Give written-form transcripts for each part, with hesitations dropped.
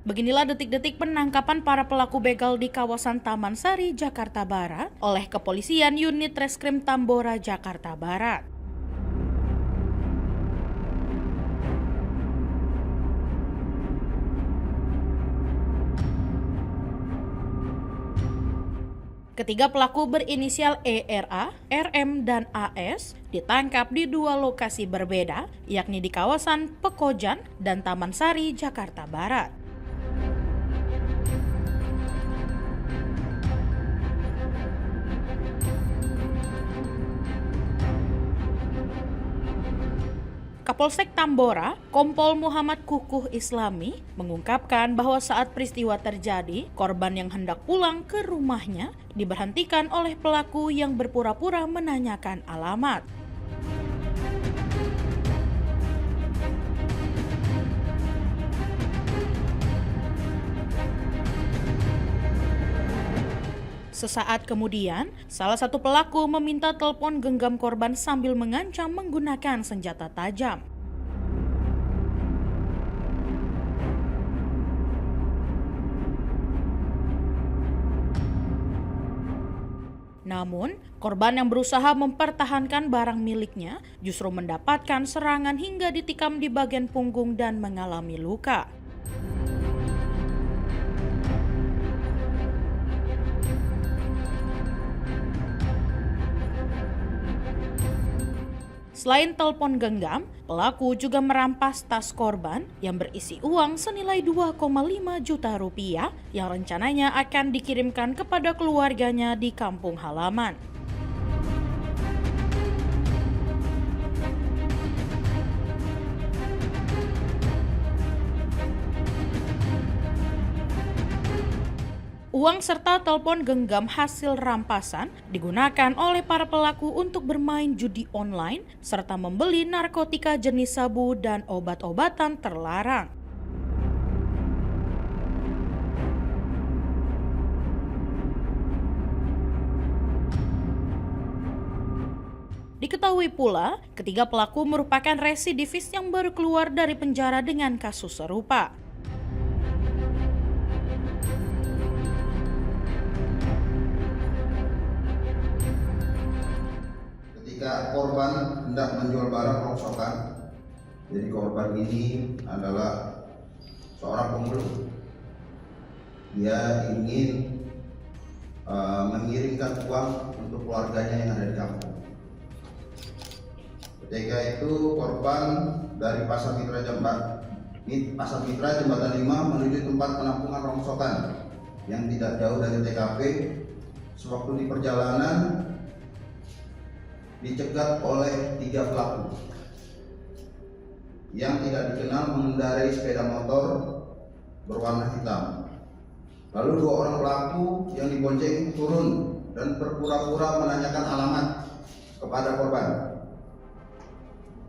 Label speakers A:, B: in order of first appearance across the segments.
A: Beginilah detik-detik penangkapan para pelaku begal di kawasan Taman Sari, Jakarta Barat oleh Kepolisian Unit Reskrim Tambora, Jakarta Barat. Ketiga pelaku berinisial ERA, RM, dan AS ditangkap di dua lokasi berbeda, yakni di kawasan Pekojan dan Taman Sari, Jakarta Barat. Kapolsek Tambora, Kompol Muhammad Kukuh Islami, mengungkapkan bahwa saat peristiwa terjadi, korban yang hendak pulang ke rumahnya diberhentikan oleh pelaku yang berpura-pura menanyakan alamat. Sesaat kemudian, salah satu pelaku meminta telepon genggam korban sambil mengancam menggunakan senjata tajam. Namun, korban yang berusaha mempertahankan barang miliknya justru mendapatkan serangan hingga ditikam di bagian punggung dan mengalami luka. Selain telepon genggam, pelaku juga merampas tas korban yang berisi uang senilai 2,5 juta rupiah yang rencananya akan dikirimkan kepada keluarganya di kampung halaman. Uang serta telepon genggam hasil rampasan digunakan oleh para pelaku untuk bermain judi online serta membeli narkotika jenis sabu dan obat-obatan terlarang. Diketahui pula, ketiga pelaku merupakan residivis yang baru keluar dari penjara dengan kasus serupa.
B: Ketika korban hendak menjual barang rongsokan, jadi korban ini adalah seorang pemulung. Dia ingin mengirimkan uang untuk keluarganya yang ada di kampung. Ketika itu korban dari Pasar Mitra Jembatan 5 menuju tempat penampungan rongsokan yang tidak jauh dari TKP. Sewaktu di perjalanan dicegat oleh 3 pelaku yang tidak dikenal mengendarai sepeda motor berwarna hitam. Lalu 2 orang pelaku yang dibonceng turun dan berpura-pura menanyakan alamat kepada korban.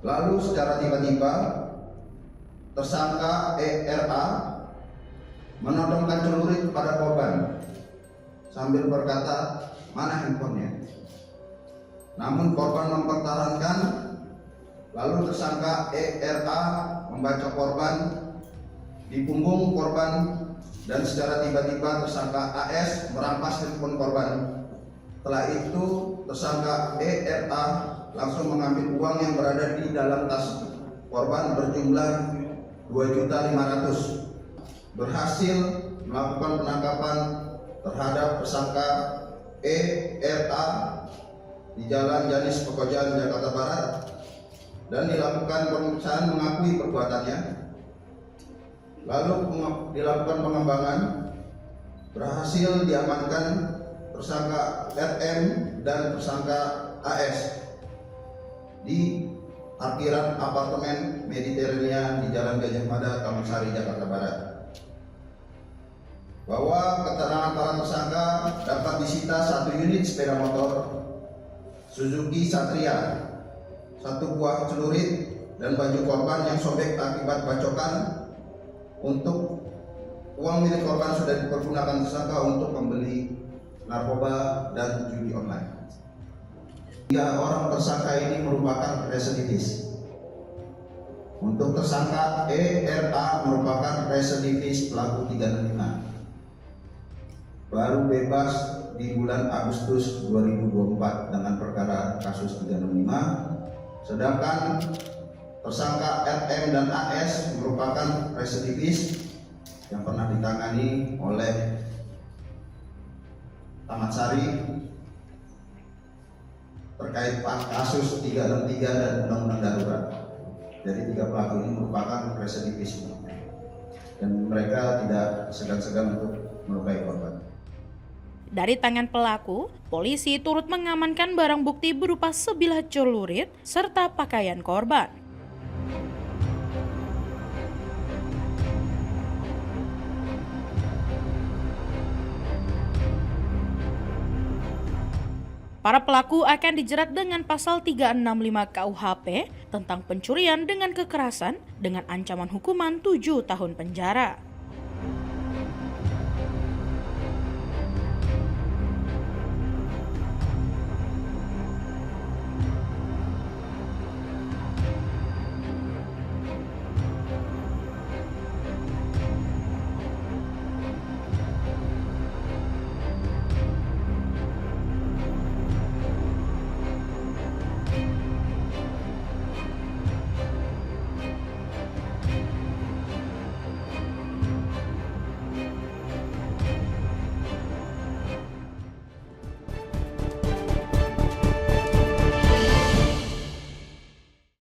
B: Lalu secara tiba-tiba tersangka ERA menodongkan celurit kepada korban sambil berkata, "Mana handphonenya?" Namun korban mempertahankan, lalu tersangka ERA membaca korban di punggung korban dan secara tiba-tiba tersangka AS merampas handphone korban. Setelah itu tersangka ERA langsung mengambil uang yang berada di dalam tas korban berjumlah 2.500.000. Berhasil melakukan penangkapan terhadap tersangka ERA di Jalan Janis Pekojan, Jakarta Barat, dan dilakukan pemeriksaan mengakui perbuatannya. Lalu dilakukan pengembangan, berhasil diamankan tersangka RM dan tersangka AS di parkiran apartemen Mediterania di Jalan Gajah Mada, Taman Sari, Jakarta Barat. Bahwa keterangan para tersangka dapat disita 1 unit sepeda motor Suzuki Satria, 1 buah celurit dan baju korban yang sobek akibat bacokan. Untuk uang milik korban sudah dipergunakan tersangka untuk membeli narkoba dan judi online. 3 orang tersangka ini merupakan residivis. Untuk tersangka ERA merupakan residivis pelaku 365. Baru bebas di bulan Agustus 2024 dengan perkara kasus 365. Sedangkan tersangka RM dan AS merupakan residivis yang pernah ditangani oleh Tamat Sari terkait kasus 363 dan undang-undang darurat. Jadi 3 pelaku ini merupakan residivis dan mereka tidak segan-segan untuk melukai korban.
A: Dari tangan pelaku, polisi turut mengamankan barang bukti berupa sebilah celurit serta pakaian korban. Para pelaku akan dijerat dengan pasal 365 KUHP tentang pencurian dengan kekerasan dengan ancaman hukuman 7 tahun penjara.